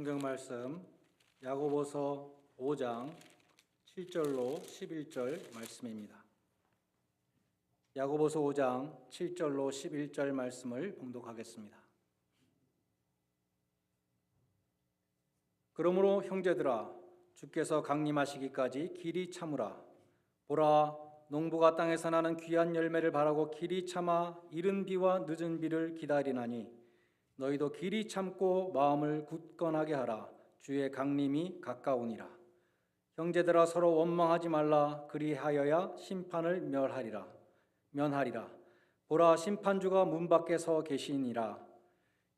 성경 말씀 야고보서 5장 7절로 11절 말씀입니다. 야고보서 5장 7절로 11절 말씀을 봉독하겠습니다. 그러므로 형제들아, 주께서 강림하시기까지 길이 참으라. 보라, 농부가 땅에서 나는 귀한 열매를 바라고 길이 참아 이른 비와 늦은 비를 기다리나니 너희도 길이 참고 마음을 굳건하게 하라. 주의 강림이 가까우니라. 형제들아, 서로 원망하지 말라. 그리하여야 심판을 면하리라. 보라, 심판주가 문 밖에 서 계시니라.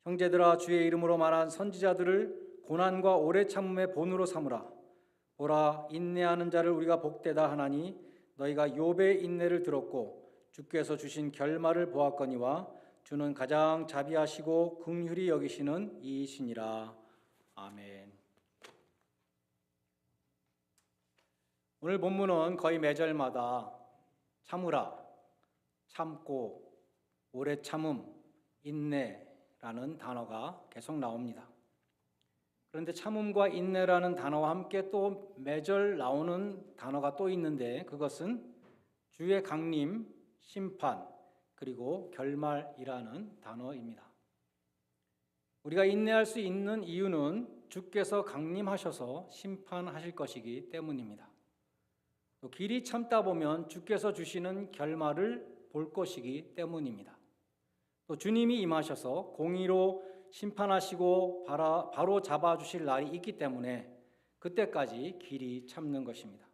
형제들아, 주의 이름으로 말한 선지자들을 고난과 오래 참음의 본으로 삼으라. 보라, 인내하는 자를 우리가 복되다 하나니 너희가 욥의 인내를 들었고 주께서 주신 결말을 보았거니와 주는 가장 자비하시고 긍휼히 여기시는 이이시니라. 아멘. 오늘 본문은 거의 매절마다 참으라, 참고, 오래 참음, 인내라는 단어가 계속 나옵니다. 그런데 참음과 인내라는 단어와 함께 또 매절 나오는 단어가 또 있는데 그것은 주의 강림, 심판, 그리고 결말이라는 단어입니다. 우리가 인내할 수 있는 이유는 주께서 강림하셔서 심판하실 것이기 때문입니다. 또 길이 참다 보면 주께서 주시는 결말을 볼 것이기 때문입니다. 또 주님이 임하셔서 공의로 심판하시고 바로 잡아주실 날이 있기 때문에 그때까지 길이 참는 것입니다.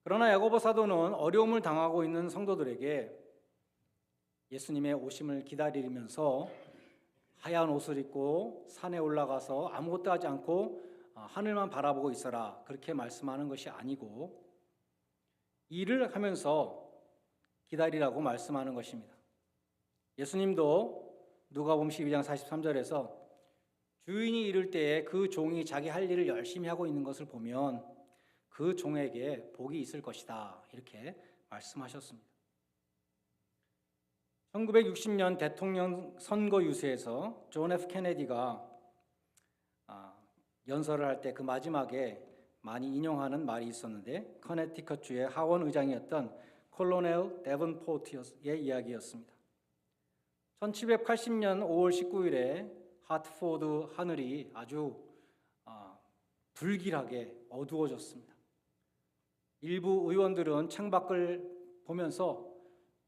그러나 야고보 사도는 어려움을 당하고 있는 성도들에게 예수님의 오심을 기다리면서 하얀 옷을 입고 산에 올라가서 아무것도 하지 않고 하늘만 바라보고 있어라, 그렇게 말씀하는 것이 아니고 일을 하면서 기다리라고 말씀하는 것입니다. 예수님도 누가복음 12장 43절에서 주인이 이를 때에 그 종이 자기 할 일을 열심히 하고 있는 것을 보면 그 종에게 복이 있을 것이다, 이렇게 말씀하셨습니다. 1960년 대통령 선거 유세에서 존 F 케네디가 연설을 할 때 그 마지막에 많이 인용하는 말이 있었는데 커네티컷주의 하원 의장이었던 콜로넬 데븐포트의 이야기였습니다. 1780년 5월 19일에 하트포드 하늘이 아주 불길하게 어두워졌습니다. 일부 의원들은 창밖을 보면서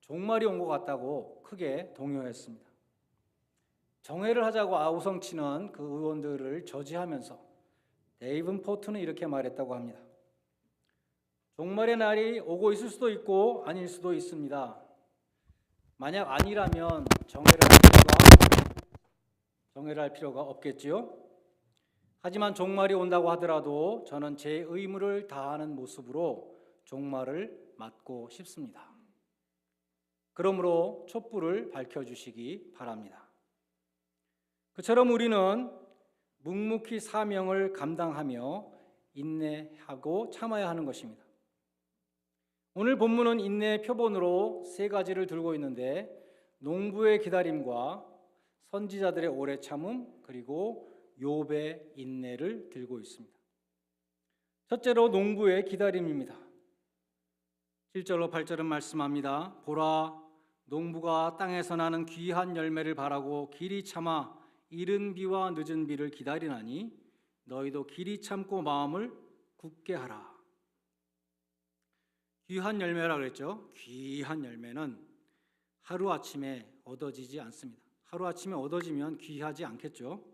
종말이 온 것 같다고 크게 동요했습니다. 정회를 하자고 아우성치는 그 의원들을 저지하면서 데이븐포트는 이렇게 말했다고 합니다. 종말의 날이 오고 있을 수도 있고 아닐 수도 있습니다. 만약 아니라면 정회를 할 필요가 없겠지요. 하지만 종말이 온다고 하더라도 저는 제 의무를 다하는 모습으로 종말을 맞고 싶습니다. 그러므로 촛불을 밝혀주시기 바랍니다. 그처럼 우리는 묵묵히 사명을 감당하며 인내하고 참아야 하는 것입니다. 오늘 본문은 인내의 표본으로 세 가지를 들고 있는데 농부의 기다림과 선지자들의 오래 참음, 그리고 욥의 인내를 들고 있습니다. 첫째로 농부의 기다림입니다. 7절로 8절은 말씀합니다. 보라, 농부가 땅에서 나는 귀한 열매를 바라고 길이 참아 이른 비와 늦은 비를 기다리나니 너희도 길이 참고 마음을 굳게 하라. 귀한 열매라 그랬죠. 귀한 열매는 하루아침에 얻어지지 않습니다. 하루아침에 얻어지면 귀하지 않겠죠.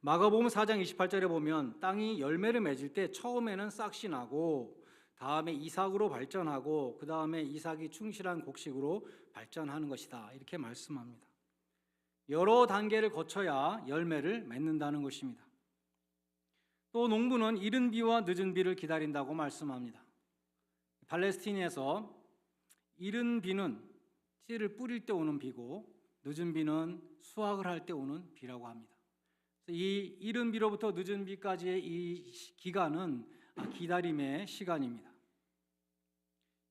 마가복음 4장 28절에 보면 땅이 열매를 맺을 때 처음에는 싹이 나고 다음에 이삭으로 발전하고 그 다음에 이삭이 충실한 곡식으로 발전하는 것이다, 이렇게 말씀합니다. 여러 단계를 거쳐야 열매를 맺는다는 것입니다. 또 농부는 이른 비와 늦은 비를 기다린다고 말씀합니다. 팔레스틴에서 이른 비는 씨를 뿌릴 때 오는 비고 늦은 비는 수확을 할 때 오는 비라고 합니다. 이 이른 비로부터 늦은 비까지의 이 기간은 기다림의 시간입니다.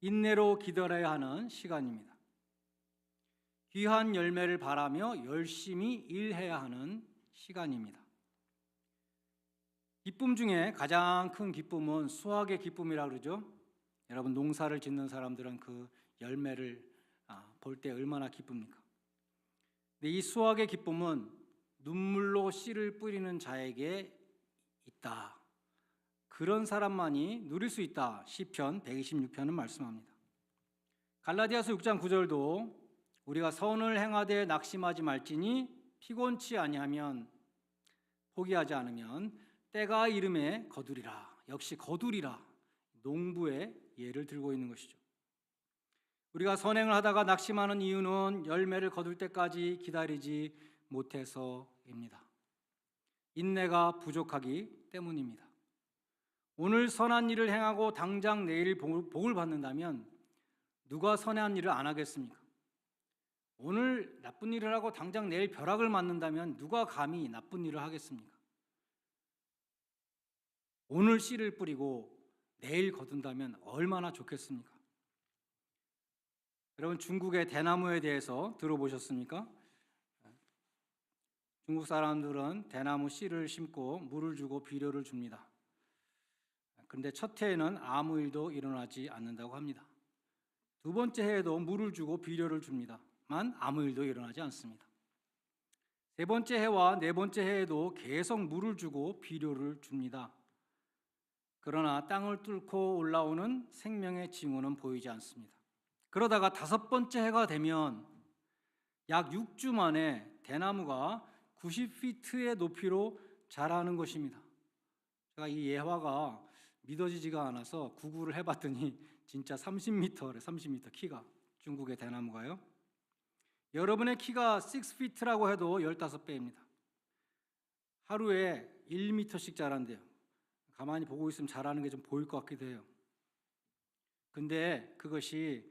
인내로 기다려야 하는 시간입니다. 귀한 열매를 바라며 열심히 일해야 하는 시간입니다. 기쁨 중에 가장 큰 기쁨은 수확의 기쁨이라 그러죠. 여러분 농사를 짓는 사람들은 그 열매를 볼 때 얼마나 기쁩니까? 근데 이 수확의 기쁨은 눈물로 씨를 뿌리는 자에게 있다. 그런 사람만이 누릴 수 있다. 시편 126편은 말씀합니다. 갈라디아서 6장 9절도 우리가 선을 행하되 낙심하지 말지니 피곤치 아니하면 포기하지 않으면 때가 이름에 거두리라. 역시 거두리라. 농부의 예를 들고 있는 것이죠. 우리가 선행을 하다가 낙심하는 이유는 열매를 거둘 때까지 기다리지 못해서입니다. 인내가 부족하기 때문입니다. 오늘 선한 일을 행하고 당장 내일 복을 받는다면 누가 선한 일을 안 하겠습니까? 오늘 나쁜 일을 하고 당장 내일 벼락을 맞는다면 누가 감히 나쁜 일을 하겠습니까? 오늘 씨를 뿌리고 내일 거둔다면 얼마나 좋겠습니까? 여러분 중국의 대나무에 대해서 들어보셨습니까? 중국 사람들은 대나무 씨를 심고 물을 주고 비료를 줍니다. 그런데 첫 해에는 아무 일도 일어나지 않는다고 합니다. 두 번째 해에도 물을 주고 비료를 줍니다만 아무 일도 일어나지 않습니다. 세 번째 해와 네 번째 해에도 계속 물을 주고 비료를 줍니다. 그러나 땅을 뚫고 올라오는 생명의 징후는 보이지 않습니다. 그러다가 다섯 번째 해가 되면 약 6주 만에 대나무가 90피트의 높이로 자라는 것입니다. 제가 이 예화가 믿어지지가 않아서 구글을 해봤더니 진짜 30m래. 30m 키가 중국의 대나무가요. 여러분의 키가 6피트라고 해도 15배입니다. 하루에 1m씩 자란대요. 가만히 보고 있으면 자라는 게 좀 보일 것 같기도 해요. 근데 그것이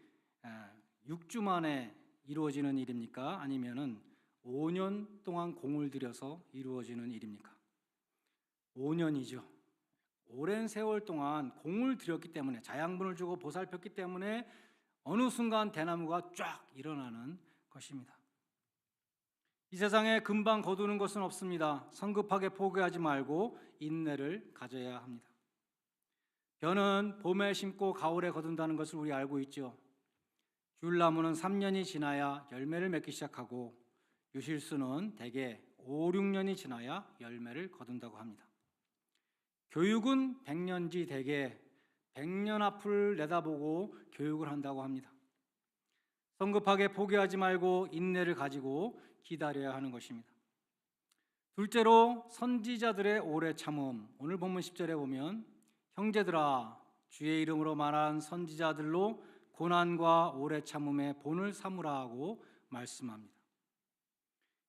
6주 만에 이루어지는 일입니까? 아니면은 5년 동안 공을 들여서 이루어지는 일입니까? 5년이죠. 오랜 세월 동안 공을 들였기 때문에 자양분을 주고 보살폈기 때문에 어느 순간 대나무가 쫙 일어나는 것입니다. 이 세상에 금방 거두는 것은 없습니다. 성급하게 포기하지 말고 인내를 가져야 합니다. 벼는 봄에 심고 가을에 거둔다는 것을 우리 알고 있죠. 귤나무는 3년이 지나야 열매를 맺기 시작하고 유실수는 대개 5, 6년이 지나야 열매를 거둔다고 합니다. 교육은 100년지 대개 100년 앞을 내다보고 교육을 한다고 합니다. 성급하게 포기하지 말고 인내를 가지고 기다려야 하는 것입니다. 둘째로 선지자들의 오래 참음. 오늘 본문 10절에 보면 형제들아 주의 이름으로 말한 선지자들로 고난과 오래 참음의 본을 삼으라 하고 말씀합니다.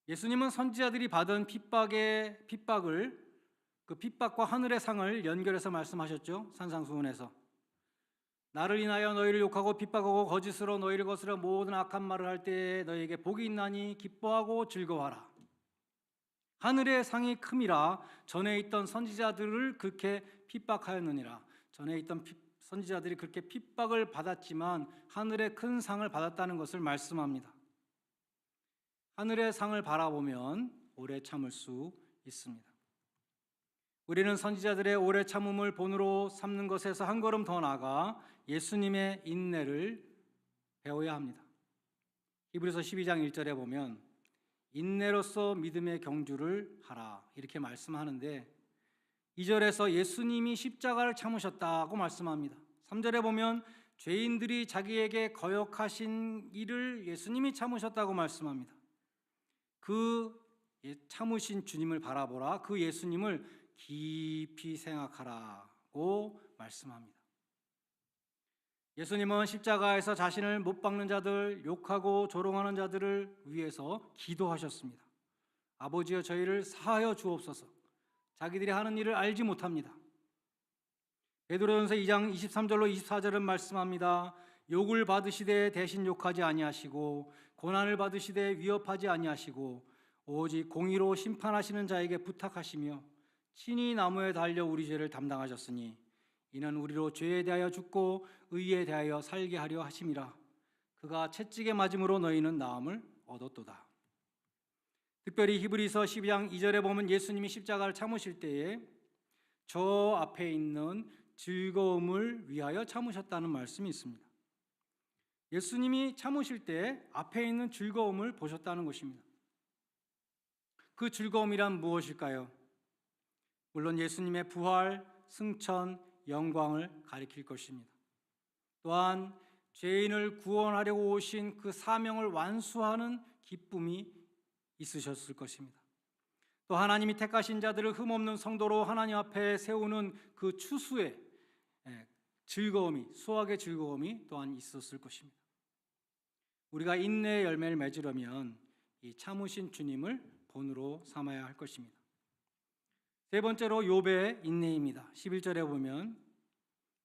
예수님은 선지자들이 받은 핍박을 그 핍박과 하늘의 상을 연결해서 말씀하셨죠. 산상수훈에서 나를 인하여 너희를 욕하고 핍박하고 거짓으로 너희를 거스려 모든 악한 말을 할 때에 너희에게 복이 있나니 기뻐하고 즐거워하라. 하늘의 상이 큼이라 전에 있던 선지자들을 그렇게 핍박하였느니라. 전에 있던 선지자들이 그렇게 핍박을 받았지만 하늘의 큰 상을 받았다는 것을 말씀합니다. 하늘의 상을 바라보면 오래 참을 수 있습니다. 우리는 선지자들의 오래 참음을 본으로 삼는 것에서 한 걸음 더 나아가 예수님의 인내를 배워야 합니다. 히브리서 12장 1절에 보면 인내로서 믿음의 경주를 하라 이렇게 말씀하는데 2절에서 예수님이 십자가를 참으셨다고 말씀합니다. 3절에 보면 죄인들이 자기에게 거역하신 일을 예수님이 참으셨다고 말씀합니다. 그 참으신 주님을 바라보라. 그 예수님을 깊이 생각하라고 말씀합니다. 예수님은 십자가에서 자신을 못 박는 자들, 욕하고 조롱하는 자들을 위해서 기도하셨습니다. 아버지여 저희를 사하여 주옵소서. 자기들이 하는 일을 알지 못합니다. 베드로전서 2장 23절로 24절은 말씀합니다. 욕을 받으시되 대신 욕하지 아니하시고 고난을 받으시되 위협하지 아니하시고 오직 공의로 심판하시는 자에게 부탁하시며 친히 나무에 달려 우리 죄를 담당하셨으니 이는 우리로 죄에 대하여 죽고 의에 대하여 살게 하려 하심이라. 그가 채찍에 맞음으로 너희는 나음을 얻었도다. 특별히 히브리서 12장 2절에 보면 예수님이 십자가를 참으실 때에 저 앞에 있는 즐거움을 위하여 참으셨다는 말씀이 있습니다. 예수님이 참으실 때 앞에 있는 즐거움을 보셨다는 것입니다. 그 즐거움이란 무엇일까요? 물론 예수님의 부활, 승천, 영광을 가리킬 것입니다. 또한 죄인을 구원하려고 오신 그 사명을 완수하는 기쁨이 있으셨을 것입니다. 또 하나님이 택하신 자들을 흠없는 성도로 하나님 앞에 세우는 그 추수의 즐거움이, 수확의 즐거움이 또한 있었을 것입니다. 우리가 인내의 열매를 맺으려면 이 참으신 주님을 본으로 삼아야 할 것입니다. 세 번째로 욥의 인내입니다. 11절에 보면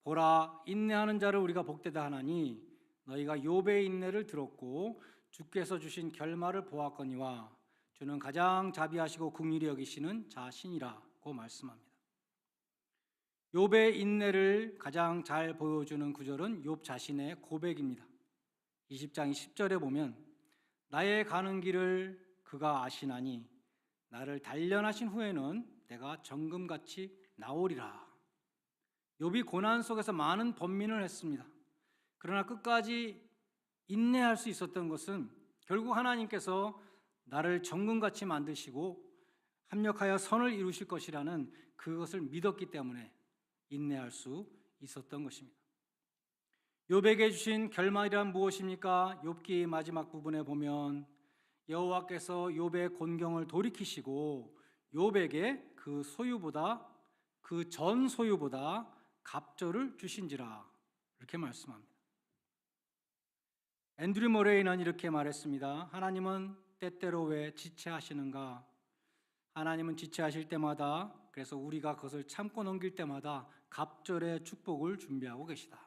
보라, 인내하는 자를 우리가 복되다 하나니 너희가 욥의 인내를 들었고 주께서 주신 결말을 보았거니와 주는 가장 자비하시고 긍휼히 여기시는 자신이라고 말씀합니다. 욥의 인내를 가장 잘 보여주는 구절은 욥 자신의 고백입니다. 20장 10절에 보면 나의 가는 길을 그가 아시나니 나를 단련하신 후에는 내가 정금같이 나오리라. 욥이 고난 속에서 많은 번민을 했습니다. 그러나 끝까지 인내할 수 있었던 것은 결국 하나님께서 나를 정금같이 만드시고 합력하여 선을 이루실 것이라는 그것을 믿었기 때문에 인내할 수 있었던 것입니다. 욥에게 주신 결말이란 무엇입니까? 욥기 마지막 부분에 보면 여호와께서 욥의 곤경을 돌이키시고 욥에게 그 소유보다 그 전 소유보다 갑절을 주신지라 이렇게 말씀합니다. 앤드류 모레이는 이렇게 말했습니다. 하나님은 때때로 왜 지체하시는가? 하나님은 지체하실 때마다, 그래서 우리가 그것을 참고 넘길 때마다 갑절의 축복을 준비하고 계시다.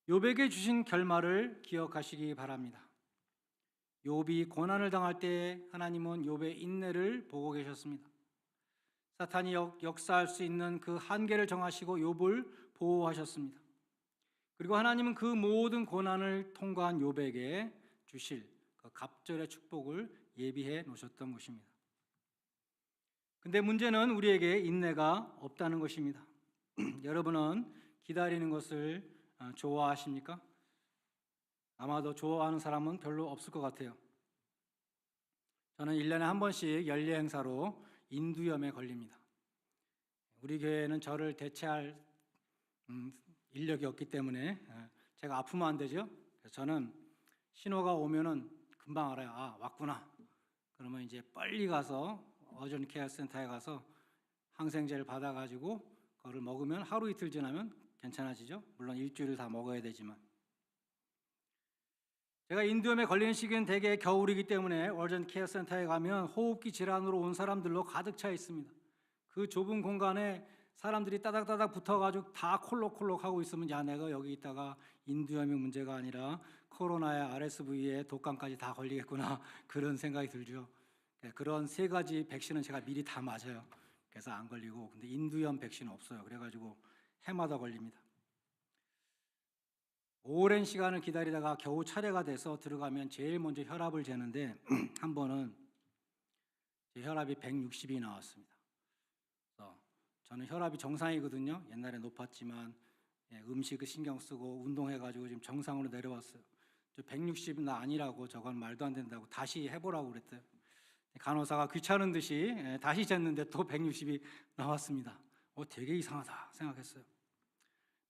욥에게 주신 결말을 기억하시기 바랍니다. 욥이 고난을 당할 때 하나님은 욥의 인내를 보고 계셨습니다. 사탄이 역사할 수 있는 그 한계를 정하시고 욥을 보호하셨습니다. 그리고 하나님은 그 모든 고난을 통과한 욥에게 주실 그 갑절의 축복을 예비해 놓으셨던 것입니다. 근데 문제는 우리에게 인내가 없다는 것입니다. 여러분은 기다리는 것을 좋아하십니까? 아마도 좋아하는 사람은 별로 없을 것 같아요. 저는 1년에 한 번씩 연례 행사로 인두염에 걸립니다. 우리 교회는 저를 대체할 인력이 없기 때문에 제가 아프면 안 되죠. 그래서 저는 신호가 오면은 금방 알아요. 아, 왔구나. 그러면 이제 빨리 가서 어전 케어 센터에 가서 항생제를 받아가지고 그거를 먹으면 하루 이틀 지나면 괜찮아지죠. 물론 일주일을 다 먹어야 되지만. 제가 인두염에 걸리는 시기는 대개 겨울이기 때문에 어전 케어 센터에 가면 호흡기 질환으로 온 사람들로 가득 차 있습니다. 그 좁은 공간에 사람들이 따닥따닥 붙어가지고 다 콜록콜록 하고 있으면 야, 내가 여기 있다가 인두염이 문제가 아니라 코로나에 RSV에 독감까지 다 걸리겠구나 그런 생각이 들죠. 그런 세 가지 백신은 제가 미리 다 맞아요. 그래서 안 걸리고, 근데 인두염 백신은 없어요. 그래가지고 해마다 걸립니다. 오랜 시간을 기다리다가 겨우 차례가 돼서 들어가면 제일 먼저 혈압을 재는데 한 번은 제 혈압이 160이 나왔습니다. 그래서 저는 혈압이 정상이거든요. 옛날에 높았지만 음식을 신경 쓰고 운동해가지고 지금 정상으로 내려왔어요. 저 160은 나 아니라고, 저건 말도 안 된다고 다시 해보라고 그랬대요. 간호사가 귀찮은 듯이 다시 쟀는데 또 160이 나왔습니다. 되게 이상하다 생각했어요.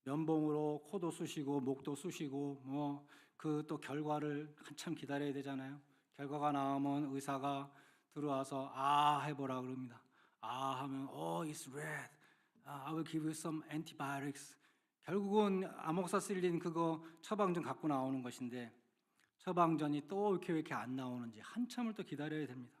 면봉으로 코도 쑤시고 목도 쑤시고 그 또 결과를 한참 기다려야 되잖아요. 결과가 나오면 의사가 들어와서 아 해보라 그럽니다. 아 하면 it's red. I will give you some antibiotics. 결국은 아목사실린 그거 처방전 갖고 나오는 것인데 처방전이 또 왜 이렇게 안 나오는지 한참을 또 기다려야 됩니다.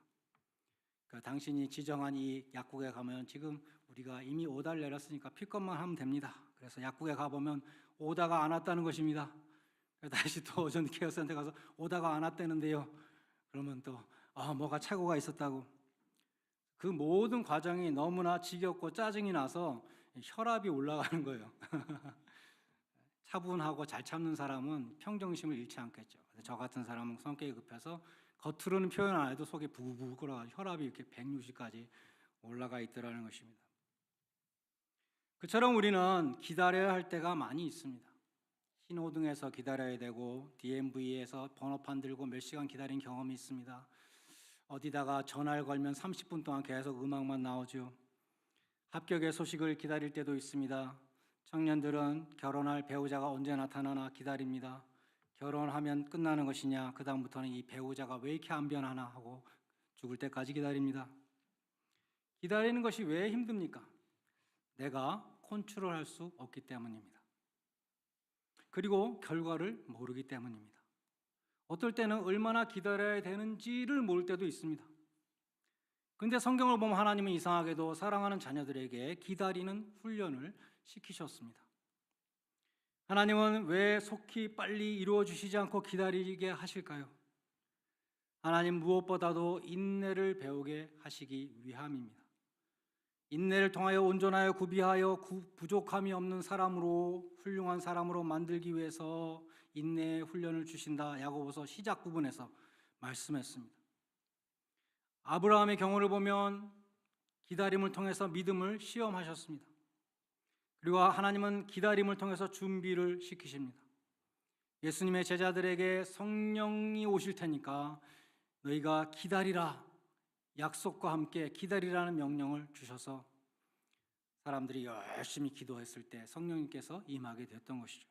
그러니까 당신이 지정한 이 약국에 가면 지금 우리가 이미 오다를 내렸으니까 필것만 하면 됩니다. 그래서 약국에 가보면 오다가 안 왔다는 것입니다. 다시 또 어전 케어센터 가서 오다가 안 왔다는데요. 그러면 또 뭐가 착오가 있었다고. 그 모든 과정이 너무나 지겹고 짜증이 나서 혈압이 올라가는 거예요. 차분하고 잘 참는 사람은 평정심을 잃지 않겠죠. 저 같은 사람은 성격이 급해서 겉으로는 표현 안 해도 속이 부부부 끓어가지고 혈압이 이렇게 160까지 올라가 있더라는 것입니다. 그처럼 우리는 기다려야 할 때가 많이 있습니다. 신호등에서 기다려야 되고 DMV에서 번호판 들고 몇 시간 기다린 경험이 있습니다. 어디다가 전화를 걸면 30분 동안 계속 음악만 나오죠. 합격의 소식을 기다릴 때도 있습니다. 청년들은 결혼할 배우자가 언제 나타나나 기다립니다. 결혼하면 끝나는 것이냐, 그 다음부터는 이 배우자가 왜 이렇게 안 변하나 하고 죽을 때까지 기다립니다. 기다리는 것이 왜 힘듭니까? 내가 컨트롤할 수 없기 때문입니다. 그리고 결과를 모르기 때문입니다. 어떨 때는 얼마나 기다려야 되는지를 모를 때도 있습니다. 그런데 성경을 보면 하나님은 이상하게도 사랑하는 자녀들에게 기다리는 훈련을 시키셨습니다. 하나님은 왜 속히 빨리 이루어 주시지 않고 기다리게 하실까요? 하나님 무엇보다도 인내를 배우게 하시기 위함입니다. 인내를 통하여 온전하여 구비하여 부족함이 없는 사람으로, 훌륭한 사람으로 만들기 위해서 인내의 훈련을 주신다. 야고보서 시작 부분에서 말씀했습니다. 아브라함의 경우를 보면 기다림을 통해서 믿음을 시험하셨습니다. 그리고 하나님은 기다림을 통해서 준비를 시키십니다. 예수님의 제자들에게 성령이 오실 테니까 너희가 기다리라, 약속과 함께 기다리라는 명령을 주셔서 사람들이 열심히 기도했을 때 성령님께서 임하게 됐던 것이죠.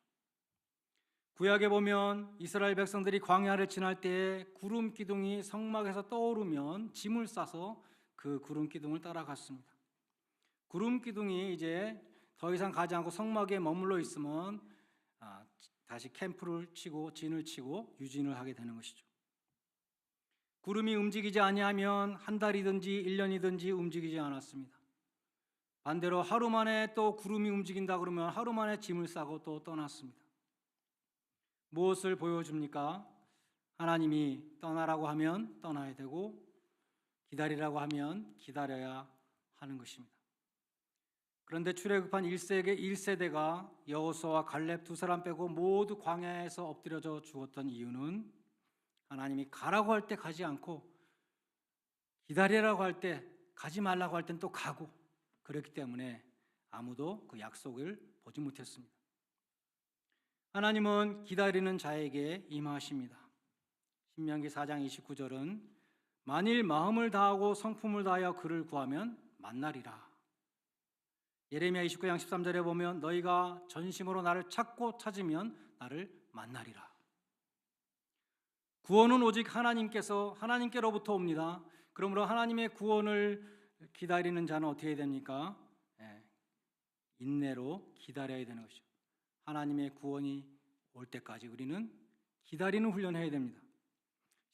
구약에 보면 이스라엘 백성들이 광야를 지날 때 구름 기둥이 성막에서 떠오르면 짐을 싸서 그 구름 기둥을 따라갔습니다. 구름 기둥이 이제 더 이상 가지 않고 성막에 머물러 있으면 다시 캠프를 치고 진을 치고 유진을 하게 되는 것이죠. 구름이 움직이지 아니하면 한 달이든지 1년이든지 움직이지 않았습니다. 반대로 하루 만에 또 구름이 움직인다 그러면 하루 만에 짐을 싸고 또 떠났습니다. 무엇을 보여줍니까? 하나님이 떠나라고 하면 떠나야 되고 기다리라고 하면 기다려야 하는 것입니다. 그런데 출애굽한 1세대가 여호수아와 갈렙 두 사람 빼고 모두 광야에서 엎드려져 죽었던 이유는 하나님이 가라고 할 때 가지 않고 기다리라고 할 때 가지 말라고 할 땐 또 가고 그렇기 때문에 아무도 그 약속을 보지 못했습니다. 하나님은 기다리는 자에게 임하십니다. 신명기 4장 29절은 만일 마음을 다하고 성품을 다하여 그를 구하면 만나리라. 예레미야 29장 13절에 보면 너희가 전심으로 나를 찾고 찾으면 나를 만나리라. 구원은 오직 하나님께로부터 옵니다. 그러므로 하나님의 구원을 기다리는 자는 어떻게 됩니까? 인내로 기다려야 되는 것이죠. 하나님의 구원이 올 때까지 우리는 기다리는 훈련을 해야 됩니다.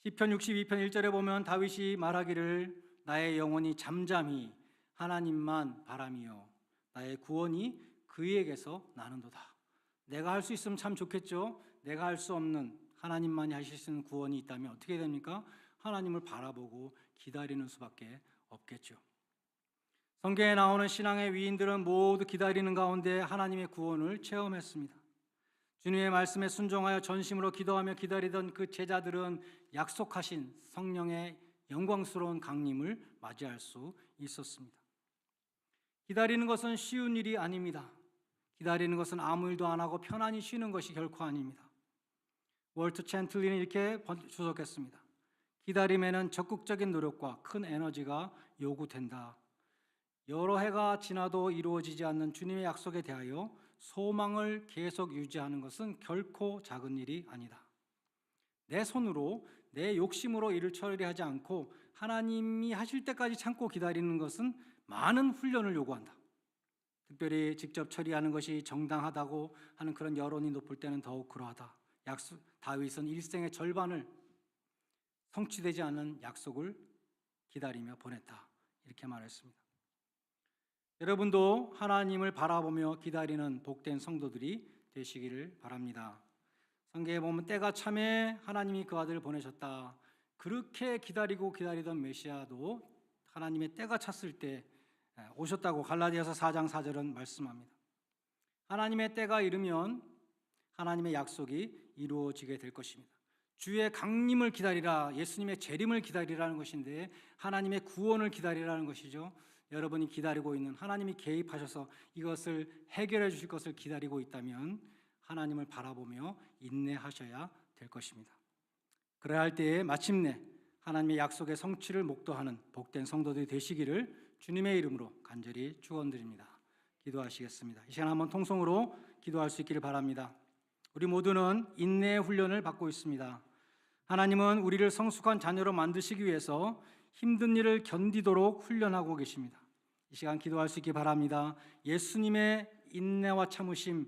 시편 62편 1절에 보면 다윗이 말하기를 나의 영혼이 잠잠히 하나님만 바라며 나의 구원이 그에게서 나는도다. 내가 할 수 있으면 참 좋겠죠. 내가 할 수 없는 하나님만이 하실 수 있는 구원이 있다면 어떻게 됩니까? 하나님을 바라보고 기다리는 수밖에 없겠죠. 성경에 나오는 신앙의 위인들은 모두 기다리는 가운데 하나님의 구원을 체험했습니다. 주님의 말씀에 순종하여 전심으로 기도하며 기다리던 그 제자들은 약속하신 성령의 영광스러운 강림을 맞이할 수 있었습니다. 기다리는 것은 쉬운 일이 아닙니다. 기다리는 것은 아무 일도 안 하고 편안히 쉬는 것이 결코 아닙니다. 월트 챈틀리는 이렇게 주석했습니다. 기다림에는 적극적인 노력과 큰 에너지가 요구된다. 여러 해가 지나도 이루어지지 않는 주님의 약속에 대하여 소망을 계속 유지하는 것은 결코 작은 일이 아니다. 내 손으로 내 욕심으로 일을 처리하지 않고 하나님이 하실 때까지 참고 기다리는 것은 많은 훈련을 요구한다. 특별히 직접 처리하는 것이 정당하다고 하는 그런 여론이 높을 때는 더욱 그러하다. 다윗은 일생의 절반을 성취되지 않은 약속을 기다리며 보냈다. 이렇게 말했습니다. 여러분도 하나님을 바라보며 기다리는 복된 성도들이 되시기를 바랍니다. 성경에 보면 때가 참에 하나님이 그 아들을 보내셨다. 그렇게 기다리던 메시아도 하나님의 때가 찼을 때 오셨다고 갈라디아서 4장 4절은 말씀합니다. 하나님의 때가 이르면 하나님의 약속이 이루어지게 될 것입니다. 주의 강림을 기다리라, 예수님의 재림을 기다리라는 것인데 하나님의 구원을 기다리라는 것이죠. 여러분이 기다리고 있는, 하나님이 개입하셔서 이것을 해결해 주실 것을 기다리고 있다면 하나님을 바라보며 인내하셔야 될 것입니다. 그래야 할 때에 마침내 하나님의 약속의 성취를 목도하는 복된 성도들이 되시기를 주님의 이름으로 간절히 축원드립니다. 기도하시겠습니다. 이 시간 한번 통성으로 기도할 수 있기를 바랍니다. 우리 모두는 인내의 훈련을 받고 있습니다. 하나님은 우리를 성숙한 자녀로 만드시기 위해서 힘든 일을 견디도록 훈련하고 계십니다. 이 시간 기도할 수 있기 바랍니다. 예수님의 인내와 참으심,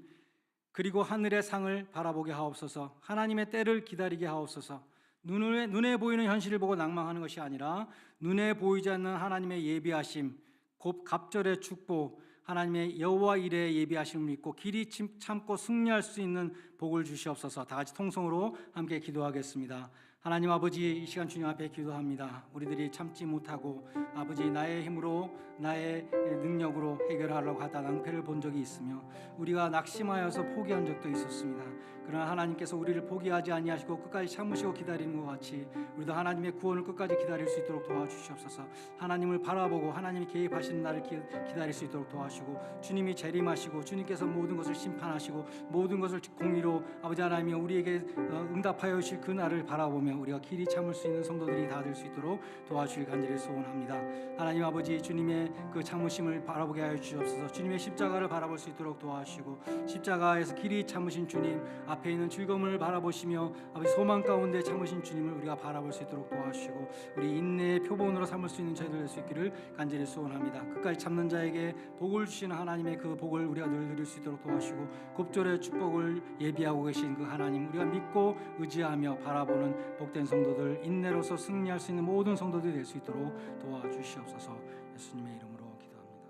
그리고 하늘의 상을 바라보게 하옵소서. 하나님의 때를 기다리게 하옵소서. 눈에 보이는 현실을 보고 낭망하는 것이 아니라 눈에 보이지 않는 하나님의 예비하심, 곧 갑절의 축복, 하나님의 여호와 이레의 예비하심을 믿고 길이 참고 승리할 수 있는 복을 주시옵소서. 다 같이 통성으로 함께 기도하겠습니다. 하나님 아버지, 이 시간 주님 앞에 기도합니다. 우리들이 참지 못하고 아버지 나의 힘으로 나의 능력으로 해결하려고 하다 낭패를 본 적이 있으며 우리가 낙심하여서 포기한 적도 있었습니다. 그러나 하나님께서 우리를 포기하지 아니하시고 끝까지 참으시고 기다리는 것 같이 우리도 하나님의 구원을 끝까지 기다릴 수 있도록 도와주시옵소서. 하나님을 바라보고 하나님이 개입하시는 날을 기다릴 수 있도록 도와주시고 주님이 재림하시고 주님께서 모든 것을 심판하시고 모든 것을 공의로 아버지 하나님이 우리에게 응답하여 주실 그 날을 바라보며 우리가 길이 참을 수 있는 성도들이 다 될 수 있도록 도와주길 간절히 소원합니다. 하나님 아버지, 주님의 그 참으심을 바라보게 하여 주시옵소서. 주님의 십자가를 바라볼 수 있도록 도와주시고 십자가에서 길이 참으신 주님 앞에 있는 즐거움을 바라보시며 아버지 소망 가운데 참으신 주님을 우리가 바라볼 수 있도록 도와주시고 우리 인내의 표본으로 삼을 수 있는 저희들 될 수 있기를 간절히 소원합니다. 끝까지 참는 자에게 복을 주시는 하나님의 그 복을 우리가 늘 누릴 수 있도록 도와주시고 곱절의 축복을 예비하고 계신 그 하나님 우리가 믿고 의지하며 바라보는 복된 성도들, 인내로서 승리할 수 있는 모든 성도들이 될 수 있도록 도와주시옵소서. 예수님의 이름으로 기도합니다.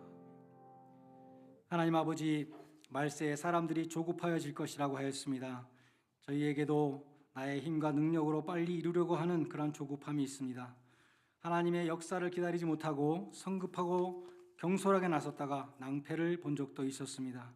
하나님 아버지, 말세에 사람들이 조급하여질 것이라고 하였습니다. 저희에게도 나의 힘과 능력으로 빨리 이루려고 하는 그런 조급함이 있습니다. 하나님의 역사를 기다리지 못하고 성급하고 경솔하게 나섰다가 낭패를 본 적도 있었습니다.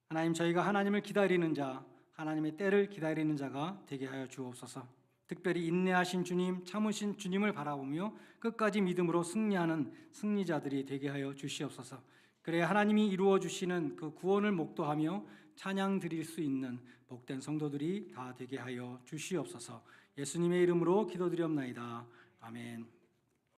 하나님, 저희가 하나님을 기다리는 자, 하나님의 때를 기다리는 자가 되게 하여 주옵소서. 특별히 인내하신 주님, 참으신 주님을 바라보며 끝까지 믿음으로 승리하는 승리자들이 되게 하여 주시옵소서. 그래야 하나님이 이루어 주시는 그 구원을 목도하며 찬양 드릴 수 있는 복된 성도들이 다 되게 하여 주시옵소서. 예수님의 이름으로 기도드리옵나이다. 아멘.